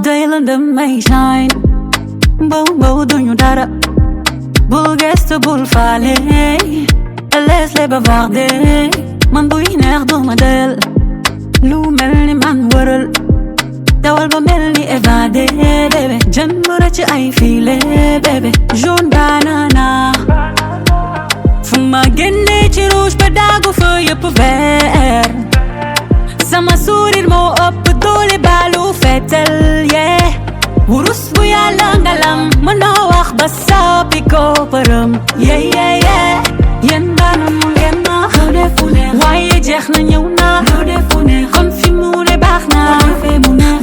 Daylan the may shine Bow do ñu dara Bul gestu bul faale Laisse-les bavarder Man buy neex duma del Lu mel ni man wëral Dawal ba mel ni évadé bébé Jën mu rëcc ay filé bébé Jaune banana Fu ma génne ci rouge ba daagu fa yëpp vert Sama sourire moo ëpp doole balu fetel yeah Wurus bu yàlla ngalam mënoo wax ba soppi ko përëm yeah Yéen daanam mu ngeen na waaye jeex na ñëw na kon fi mu ne baax na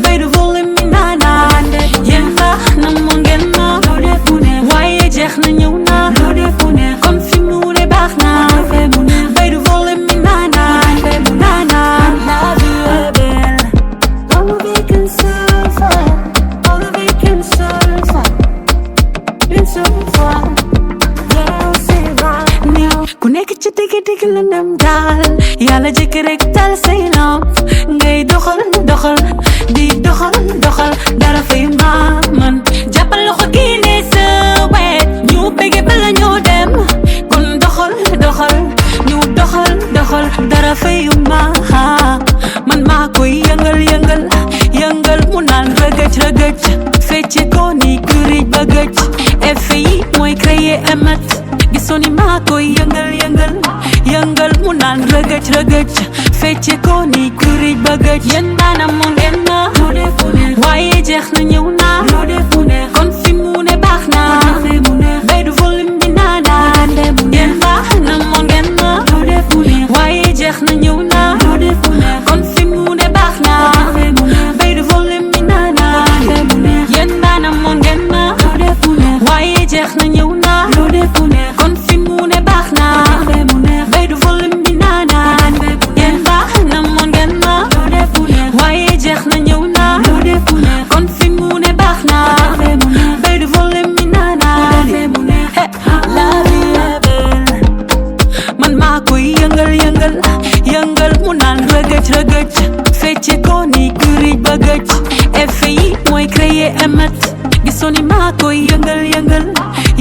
bay du volume mi naanaan yéen baax na mu ngeen na waaye jeex na ñëw na kon fi mu ne baax na bay du volume mi naanaan La vie est belle all the way can surfer all the way can surfer bien surfer ku nekk ci digg la ndem daal yàlla jëkk rek tal say lamp ngay doxal di doxal dara fay man jàppal loxo génne sa wet ñu bëgge bala ñoo dem kon doxal ñu doxal dara fay man maa koy yëngal mu naan rëgëj fecce ko ni kurij ba gëj effet yi mooy créer émet gisoni maa koy yëngal mu naan rëgëj fecce ko ni kurij ba gëj yéen daanam mu ngeen na waaye jeex na ñëw na kon fi mu ne baax na bay du volume bi naanaan yéen baax na mu ngeen na waaye jeex na ñëw na kon fi mu ne baax na bay du volume bi naanaan yéen daanam mu ngeen na waaye jeex na ñëw na kon fi mu ne baax na bay du volume bi naanaan yéen baax na mu ngeen na waaye jeex na ñëw na kon fi mu ne baax na bay du volume bi naanaan La vie est belle man maa koy yëngal mu naan rëgëj fecce ko ni kurij ba gëj effet yi mooy créer émet gisoni maa koy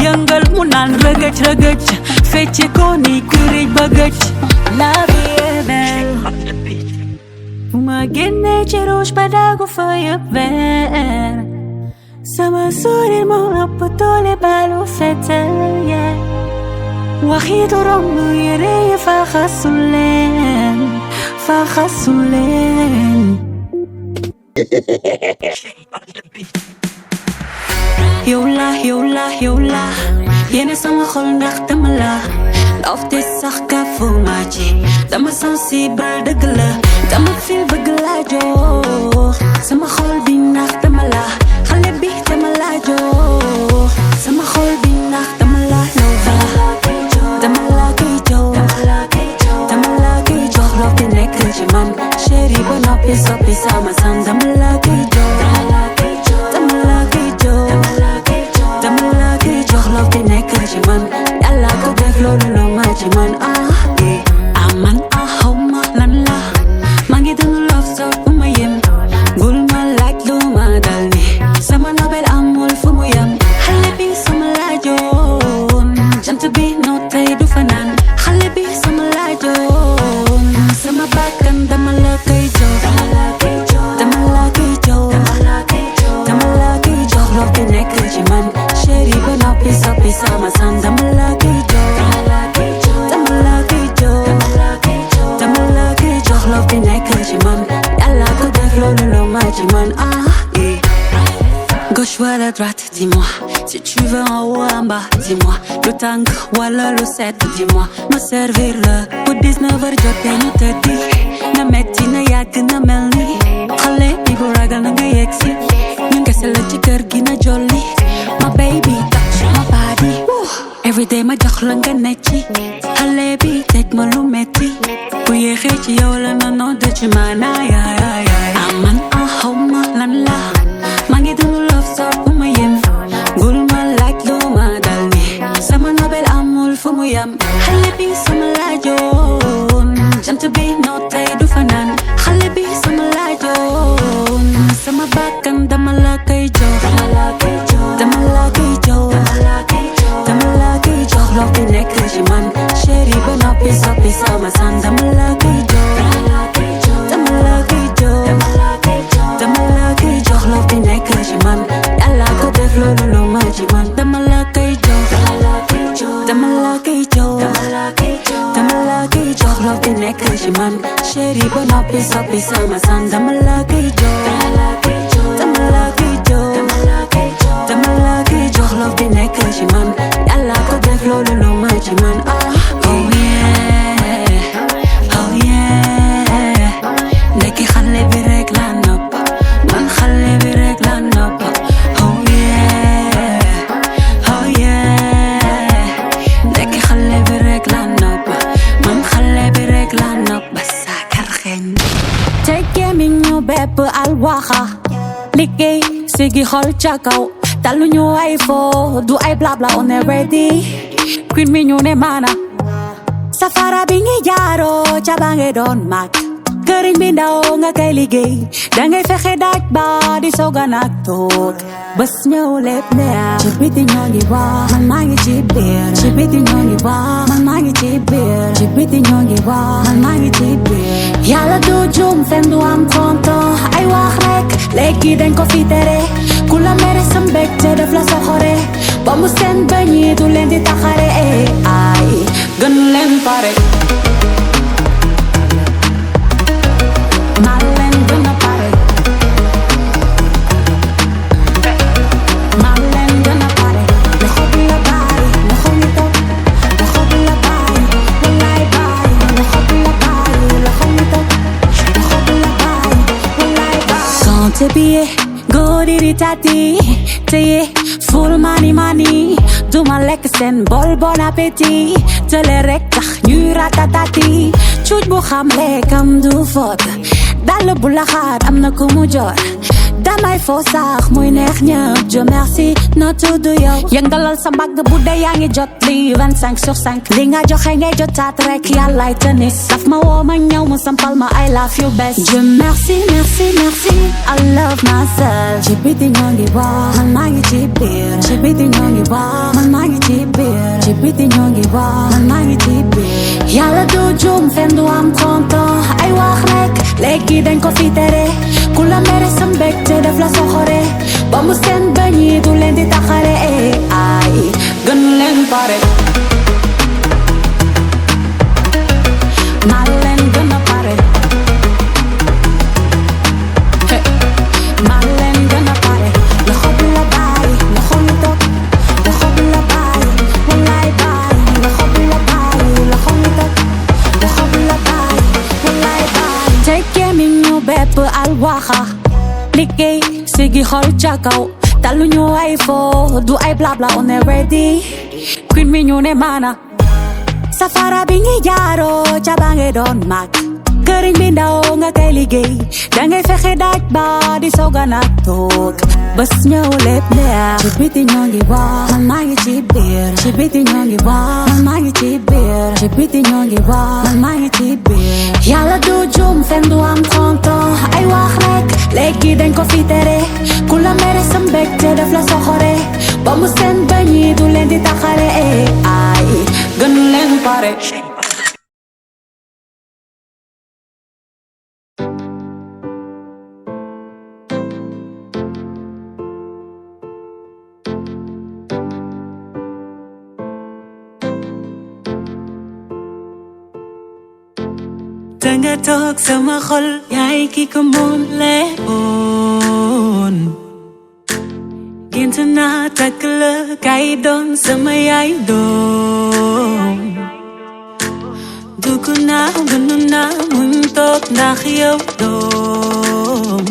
yëngal mu naan rëgëj fecce ko ni kurij ba gëj La vie est belle fu ma génne ci rouge ba daagu fa yëpp vert sama sourire moo ëpp doole balu fetel yeah waxiitu romb yére yi fa xasuleen yow la yéene sama xol ndax dama la love te sax ka fu ma ci dama sensible dëgg la dama feel bëgg la jox sama xol bi ndax dama la xale bi dama la jox sama xol bi ndax dama la love dama la koy jox love te nekk ci man chéri ba noppi soppi sama sam dama la koy jox love te nekk ci man yàlla ko def loolu la ma ci man man xaw ma lan la maa ngi dund love so bu ma yem bul ma laaj lu ma dal ni sama nobel amul fu mu yem xale bi sama laajoon jant bi no tey du fanaan xale bi sama laajoon sama bakkan dama la koy jox love te nekk ci man chéri ba noppi soppi sama sam dama la koy jox love te nekk ci man yàlla ko def loolu la ma ci man gauche wala droite dis-moi si tu veux en haut en bas dis-moi lu tàng wala lu sedd dis-moi ma servir la bu 19h jotee ñu tëddi na metti na yàgg na mel ni xale bi bu ragal na nga yegsi ñu ngese la ci kër gi na jolli ma baby touch my body everyday ma jox la nga ne ci xale bi teg ma lu metti bu yéexee ci yow la na noo de ci maana man xaw ma lan la yam xale bi sama laajoon jant bi noo tey du fanaan xale bi sama laajoon sama bakkan dama la koy jox dama la koy jox dama la koy jox loo fi nekk ci man chéri ba noppi soppi sama san dama la koy jox dama la koy jox dama la koy jox loo fi nekk ci man yàlla ko def loolu lu ma ci man dama la koy jox dama la koy jox dama la koy jox loo fi nekk ci man chéri ba noppi soppi sama san dama la koy jox dama la koy jox dama la koy jox loo fi nekk ci man yàlla ko def loolu lu ma ci man oh yeah oh yeah ndekki xale bi rek la nopp man xale bi rek la nopp oh yeah oh yeah ndekki xale bi rek la nopp man xale bi rek la nopp ba saakar xeeñ tekke mi ñu bépp alwaxa liggéey sigi xol ca kaw talu ñu ay fo du ay blabla on est ready queen mi ñu ne mana safara bi ngi jaaro ca ba nge doon mag këriñ bi ndaw nga kay liggéey dangay fexe daaj ba di soga nak toog bés ñëw lépp neex ci biti ñoo ngi wax man maa ngi ci biir ci biti ñoo ngi wax man maa ngi ci biir ci biti ñoo ngi wax man maa ngi ci biir yàlla du juum fen du am tonto ay wax rek léegi dañ ko fi tere ku la mere sa mbégte def la soxore ba mu seen bañi du leen di taxare ay gën leen pare maa leen gën a pare maa leen gën a pare loxo bi la bàyyi loxo ñu toog loxo bi la bàyyi wallaay bàyyi loxo bi la bàyyi loxo ñu toog loxo bi la bàyyi wallaay bàyyi santé billet góori ritati teye full mani duma lekk seen bol bon appétit tele rek tax ñuy ratatati cuuj bu xam lekkam du fot dal bu la xaar am na ku mu jor damay foo sax muy neex ñëpp je merci na tudd yow yëngalal sa mbagg bu dee yaa ngi jot li 25/5 li nga joxe ngay jotaat rek yàllaay tennis daf ma woo ma ñëw mu sampal ma I love you best je merci I love myself ci biti ñoo ngi wax man maa ngi ci biir ci biti ñoo ngi wax man maa ngi ci biir ci biti ñoo ngi wax man maa ngi ci biir yàlla du juum fen du am tonto ay wax rek léegi dañ ko fi tere ku la mere sa mbégte def la soxore ba mu seen bañi du leen di taxare ay gën leen pare maa leen gën a pare maa leen gën a pare loxo bi la bàyyi loxo ñu toog loxo bi la bàyyi wallaay bàyyi loxo bi la bàyyi loxo ñu toog loxo bi la bàyyi wallaay bàyyi tekke mi ñu bépp alwaxa liggéey sigi xol ca kaw talu ñu ay fo du ay blabla on est ready queen mi ñu ne mana safara bi ngi jaaro ca ba nge doon mag këriñ bi ndaw nga kay liggéey dangay fexe daaj ba di soga nak toog bés ñëw lépp neex ci biti ñoo ngi wax man maa ngi ci biir ci biti ñoo ngi wax man maa ngi ci biir ci biti ñoo ngi wax man maa ngi ci biir yàlla du juum fen du am tonto ay wax rek léegi dañ ko fi tere ku la mere sa mbégte def la soxore ba mu seen bañi du leen di taxare ay gën leen pare danga toog sama xol yaay ki ko moom leewoon gént naa takk la kay doon sama yaay doom dugg naa gënu naa muñ toog ndax yow doom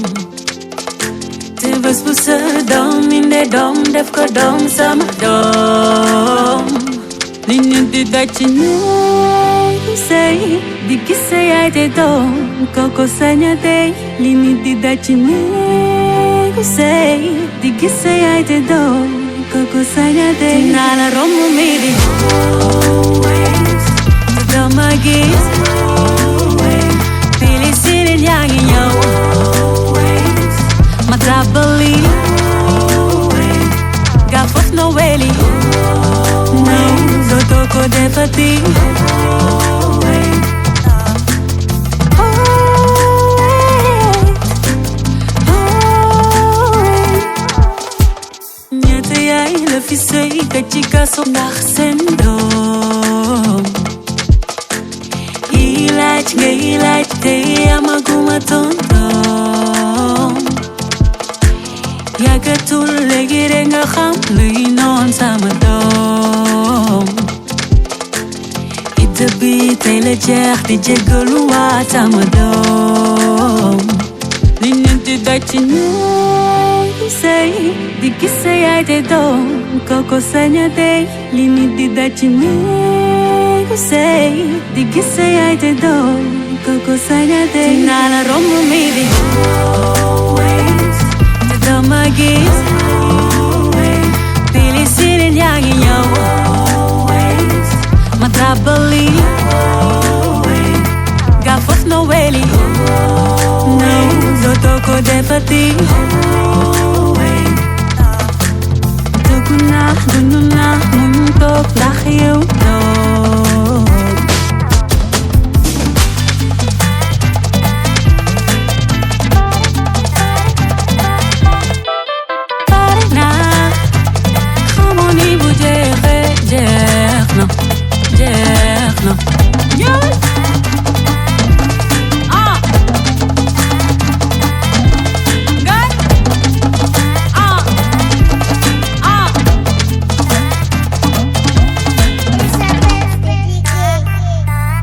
te bés bu sa doom inde doom def ko doom sama doom li ñu di daj ci néegu sëy di gis sa yaay te doom koko saña tey li ñu di daj ci néegu sëy di gis sa yaay te doom koko saña tey dinaa la romb mi di dama gis pili sirin yaa ngi ñëw ma tàbbali ga fof no weli no dootoo ko defati ñetti yaay la fi sëy te ci kaso ndax seen doom ngay laaj te amaguma tontom yàggatul léegi rek nga xam luy noon sama doom idda bi tey la jeex di jéggalu waa sama doom li nit di daj ci néegu sëy di gis sa yaay te doom koko saña dey li nit di daj ci néegu sëy di gis sa yaay te doom koko saña dey dinaa la romb mi di te dama gis pili sirin yaa ngi ñëw ma tàbbali ga fof no weli no dootoo ko defati dugg naa dund naa muñ toog ndax yow doom pare naa xamoo ni bu jeexee jeex na jeex na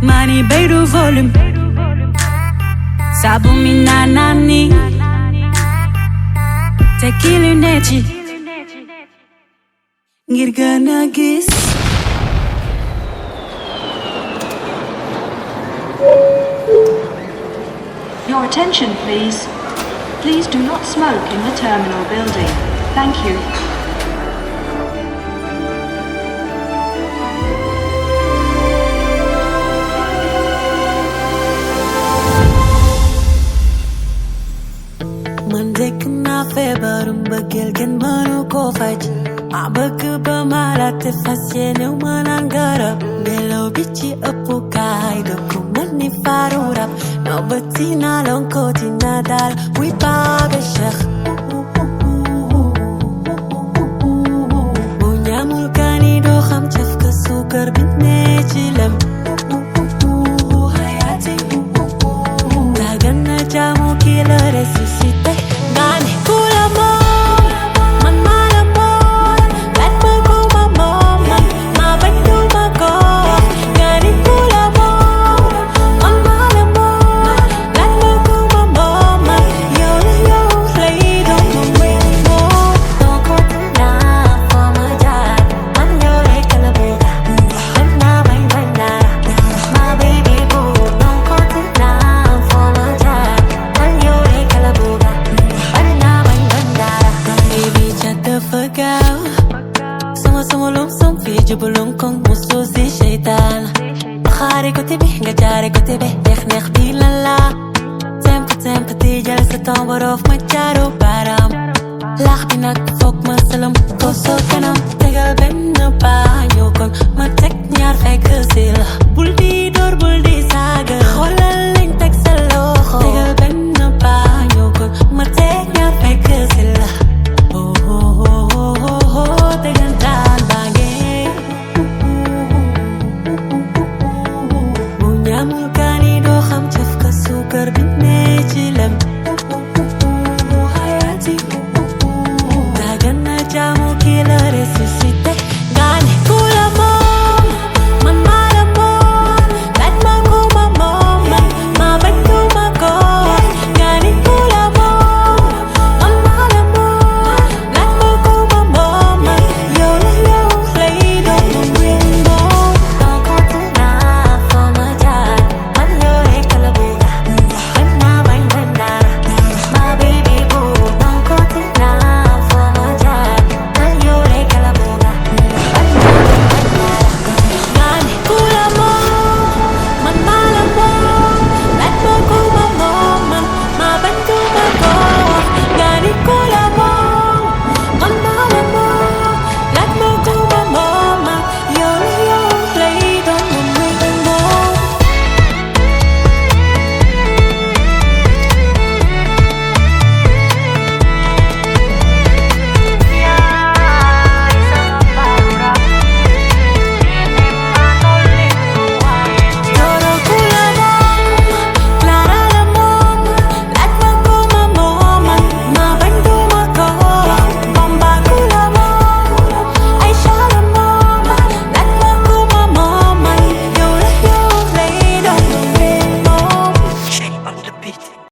Mani beru volume Sabu mi nanani Tekki lunette yi ngir gën a gis Your attention please. Please do not smoke in the terminal building. Thank you. man dëkk naa feebaru mbëggeel kenn mënu ko faj ma bëgg ba ma la te fas yéene ma naan garab ngelaw bi ci ëpp kaay da ko mën ni faru rab no bëti na lonkoti na dal wuy baabe cheikh bu ñamul kaani doo xam caf ka suukar bi ne ci lem hayati dagan na jaamu ki la ressuscité Nani kula mom, man mala mom, let me go my mom, ma bandu ma go. Nani kula mom, man mala mom, let me go my mom, yo lay don't come with mo. Don't go to na for my dad, man yo lay kalabuga, man na bandana, my baby boo. Don't go to na for my dad, man yo lay kalabuga. Fagaaw sama lum som fii jubulum kong musu si seytaan xaari ko tibi nga jaare ko tibi neex bi la la temp ti jël sa temps borof ma jaaru baaraam laax bi nag foog ma salam ko soo kanam tegal benn paa ñëw kon ma teg ñaar fekk si la bul di door bul di saaga xoolal liñ teg sa loxo tegal benn paa ñëw kon ma teg ñaar fekk si la tegantaan baange bu ñamul kaani doo xam caf ka suukar bi